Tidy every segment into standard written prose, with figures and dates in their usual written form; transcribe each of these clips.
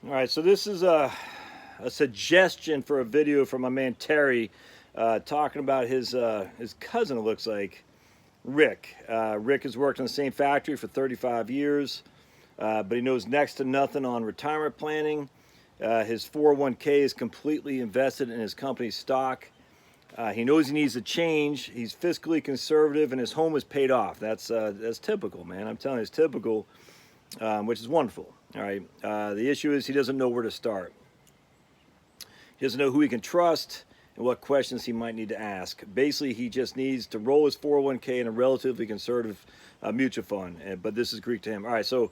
All right, so this is a suggestion for a video from my man Terry, talking about his cousin. It looks like Rick. Rick has worked in the same factory for 35 years, but he knows next to nothing on retirement planning. His 401k is completely invested in his company's stock. He knows he needs to change. He's fiscally conservative, and his home is paid off. That's typical, man. I'm telling you, it's typical, which is wonderful. All right. The issue is he doesn't know where to start. He doesn't know who he can trust and what questions he might need to ask. Basically, he just needs to roll his 401k in a relatively conservative mutual fund. But this is Greek to him. All right. So,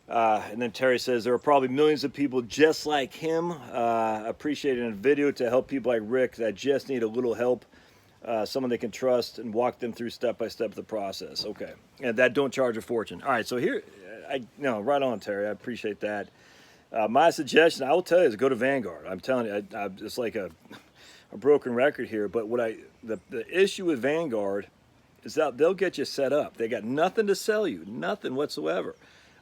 and then Terry says there are probably millions of people just like him, appreciating a video to help people like Rick that just need a little help, someone they can trust, and walk them through step by step the process. Okay, and that don't charge a fortune. All right, so here, right on, Terry. I appreciate that. My suggestion, I will tell you, is go to Vanguard. I'm telling you, it's like a broken record here, but the issue with Vanguard is that they'll get you set up. They got nothing to sell you, nothing whatsoever,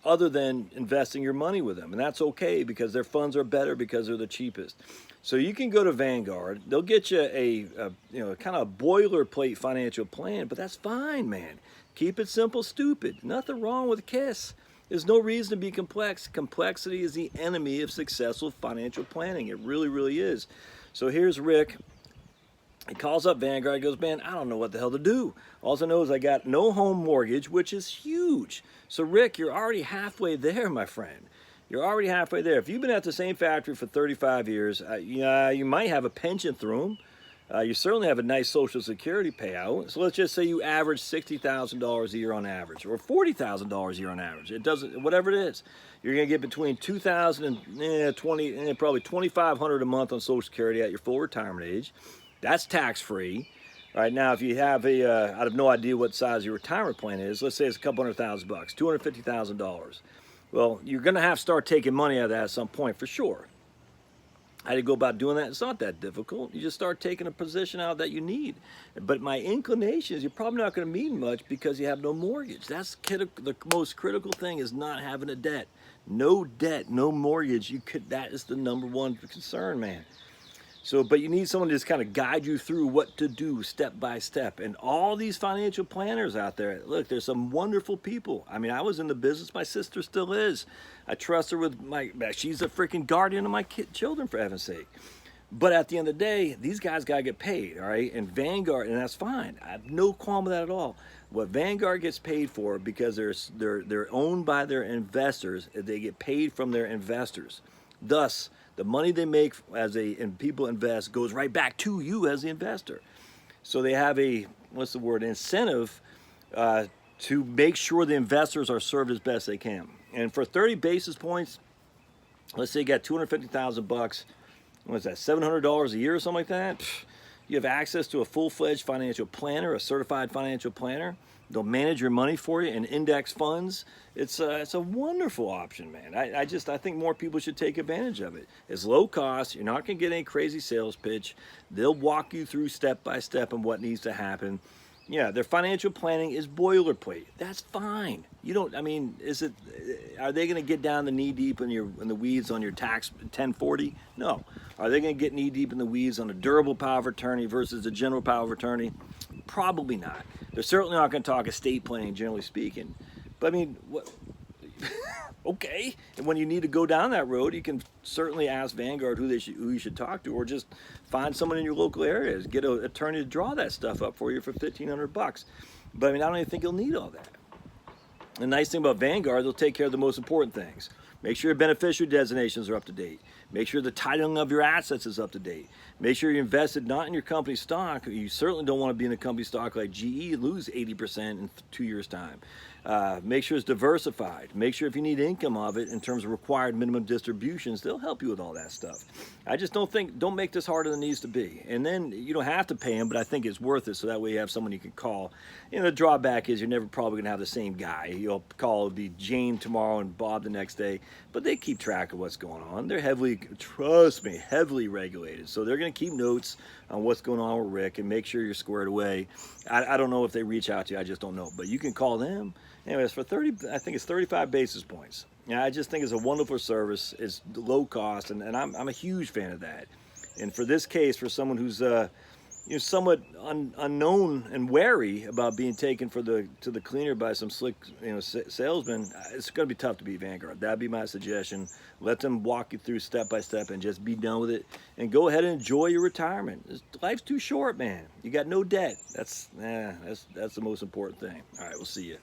other than investing your money with them. And that's okay because their funds are better because they're the cheapest. So you can go to Vanguard. They'll get you a kind of a boilerplate financial plan, but that's fine, man. Keep it simple, stupid. Nothing wrong with KISS. There's no reason to be complex. Complexity is the enemy of successful financial planning. It really, really is. So here's Rick. He calls up Vanguard. He goes, man, I don't know what the hell to do. All I know is I got no home mortgage, which is huge. So, Rick, you're already halfway there, my friend. You're already halfway there. If you've been at the same factory for 35 years, you might have a pension through them. You certainly have a nice Social Security payout. So let's just say you average $60,000 a year on average, or $40,000 a year on average. It doesn't, whatever it is, you're going to get between $2,000 and probably $2,500 a month on Social Security at your full retirement age. That's tax-free. All right, now if you have I have no idea what size your retirement plan is. Let's say it's a couple $100,000, $250,000. Well, you're going to have to start taking money out of that at some point for sure. How do you go about doing that? It's not that difficult. You just start taking a position out that you need. But my inclination is you're probably not going to need much because you have no mortgage. That's the most critical thing, is not having a debt. No debt, no mortgage. That is the number one concern, man. So, but you need someone to just kind of guide you through what to do step by step. And all these financial planners out there, look, there's some wonderful people. I mean, I was in the business. My sister still is. I trust her with she's a freaking guardian of my children, for heaven's sake. But at the end of the day, these guys got to get paid, all right? And Vanguard, and that's fine. I have no qualm with that at all. What Vanguard gets paid for, because they're owned by their investors, they get paid from their investors. Thus, the money they make and people invest goes right back to you as the investor. So they have incentive to make sure the investors are served as best they can. And for 30 basis points, let's say you got $250,000, what's that, $700 a year or something like that? You have access to a full-fledged financial planner, a certified financial planner. They'll manage your money for you in index funds. It's a wonderful option, man. I think more people should take advantage of it. It's low cost. You're not going to get any crazy sales pitch. They'll walk you through step by step and what needs to happen. Yeah, their financial planning is boilerplate. That's fine. Are they going to get down the knee deep in the weeds on your tax 1040? No. Are they going to get knee deep in the weeds on a durable power of attorney versus a general power of attorney? Probably not. They're certainly not going to talk estate planning, generally speaking. But I mean, what? Okay. And when you need to go down that road, you can certainly ask Vanguard who you should talk to, or just find someone in your local area. Get an attorney to draw that stuff up for you for $1,500. But I mean, I don't even think you'll need all that. The nice thing about Vanguard, they'll take care of the most important things. Make sure your beneficiary designations are up to date. Make sure the titling of your assets is up to date. Make sure you're invested not in your company stock. You certainly don't want to be in a company stock like GE and lose 80% in 2 years' time. Make sure it's diversified. Make sure if you need income of it in terms of required minimum distributions, they'll help you with all that stuff. I just don't make this harder than it needs to be. And then you don't have to pay them, but I think it's worth it, so that way you have someone you can call. The drawback is you're never probably going to have the same guy. You'll call, it'll be Jane tomorrow and Bob the next day, but they keep track of what's going on. They're trust me, heavily regulated. So they're going to keep notes on what's going on with Rick and make sure you're squared away. I don't know if they reach out to you. I just don't know. But you can call them. Anyways, for 30, I think it's 35 basis points. Yeah, I just think it's a wonderful service. It's low cost, and I'm a huge fan of that. And for this case, for someone who's somewhat unknown and wary about being taken to the cleaner by some slick salesman, it's going to be tough to beat Vanguard. That'd be my suggestion. Let them walk you through step by step and just be done with it, and go ahead and enjoy your retirement. Life's too short, man. You got no debt. That's the most important thing. All right, we'll see you.